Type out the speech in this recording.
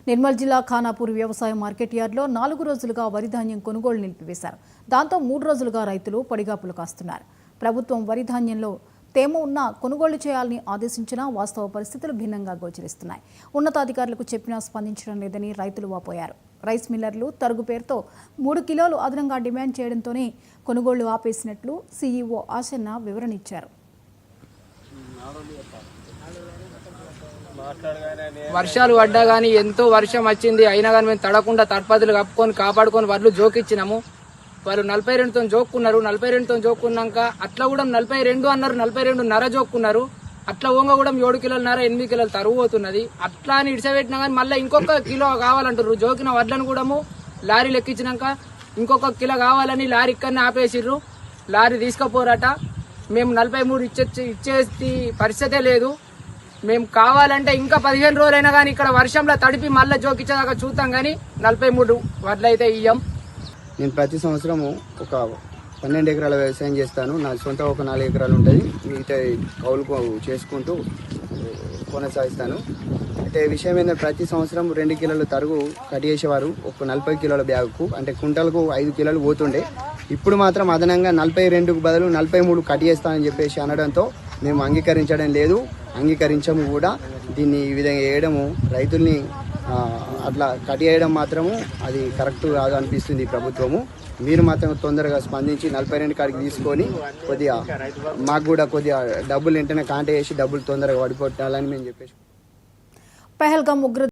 నిర్మల్ జిల్లా ఖానాపూర్ వ్యవసాయ మార్కెట్ యార్డ్లో 4 రోజులుగా వరి ధాన్యం కొనుగోలు నిలిపివేశారు. దాంతో 3 రోజులుగా రైతులు పడిగాపులు కాస్తున్నారు. ప్రభుత్వం వరి ధాన్యంలో తేమ ఉన్నా కొనుగోలు చేయాలని ఆదేశించినా వాస్తవ పరిస్థితులు భిన్నంగా గోచరిస్తున్నాయి. ఉన్నతాధికారులకు చెప్పినా స్పందించడం లేదని రైతులు వాపోయారు. రైస్ మిల్లర్లు తరుగు పేరుతో 3 కిలోలు అదనంగా డిమాండ్ చేయడంతోనే కొనుగోళ్లు ఆపేసినట్లు సీఈఓ ఆశన్న వివరణ ఇచ్చారు. వర్షాలు పడ్డా గానీ ఎంతో వర్షం వచ్చింది, అయినా కానీ మేము తడకుండా తడపదులు కప్పుకొని కాపాడుకొని వడ్లు జోకిచ్చినాము. వాళ్ళు 42తో జోక్కున్నారు. 42తో జోక్కున్నాక అట్లా కూడా 42 అన్నారు, 42.5 జోక్కున్నారు. అట్లా ఓంగ కూడా 7 కిలోలన్నర 8 కిలోలు తరుగు పోతున్నది. అట్లా అని ఇడిసబెట్టినా కానీ మళ్ళీ ఇంకొక కిలో కావాలంటారు. జోకిన వడ్లను కూడా లారీలు ఎక్కించినాక ఇంకొక కిలో కావాలని లారీ ఇక్కడనే ఆపేసిర్రు. లారీ తీసుకుపోరాట. మేము 43 ఇచ్చేసి పరిస్థితే లేదు. మేము కావాలంటే ఇంకా 15 రోజులైనా కానీ ఇక్కడ వర్షంలో తడిపి మళ్ళీ జోకిచ్చేదాకా చూస్తాం, కానీ 43 వడ్లు అయితే ఇయ్యం. నేను ప్రతి సంవత్సరము ఒక 12 ఎకరాల వ్యవసాయం చేస్తాను. నా సొంత ఒక 4 ఎకరాలు ఉంటుంది. మిగతా కౌలు చేసుకుంటూ కొనసాగిస్తాను. అయితే విషయం ఏంటంటే ప్రతి సంవత్సరం 2 కిలోల తరుగు కట్ చేసేవారు ఒక 40 కిలోల బ్యాగుకు, అంటే కుంటలకు 5 కిలోలు పోతుండే. ఇప్పుడు మాత్రం అదనంగా 42కు బదులు 43 కట్ చేస్తానని చెప్పేసి అనడంతో మేము అంగీకరించడం లేదు, అంగీకరించము కూడా. దీన్ని ఈ విధంగా వేయడము రైతుల్ని అట్లా కట్ చేయడం మాత్రము అది కరెక్ట్ కాదు అనిపిస్తుంది ప్రభుత్వము. మీరు మాత్రం తొందరగా స్పందించి 42 కాడికి తీసుకొని కొద్దిగా మాకు కూడా కొద్దిగా డబ్బులు వెంటనే కాంటాక్ట్ చేసి డబ్బులు తొందరగా పడిపోతాలని మేము చెప్పేసి. పహల్గామ్ ఉగ్ర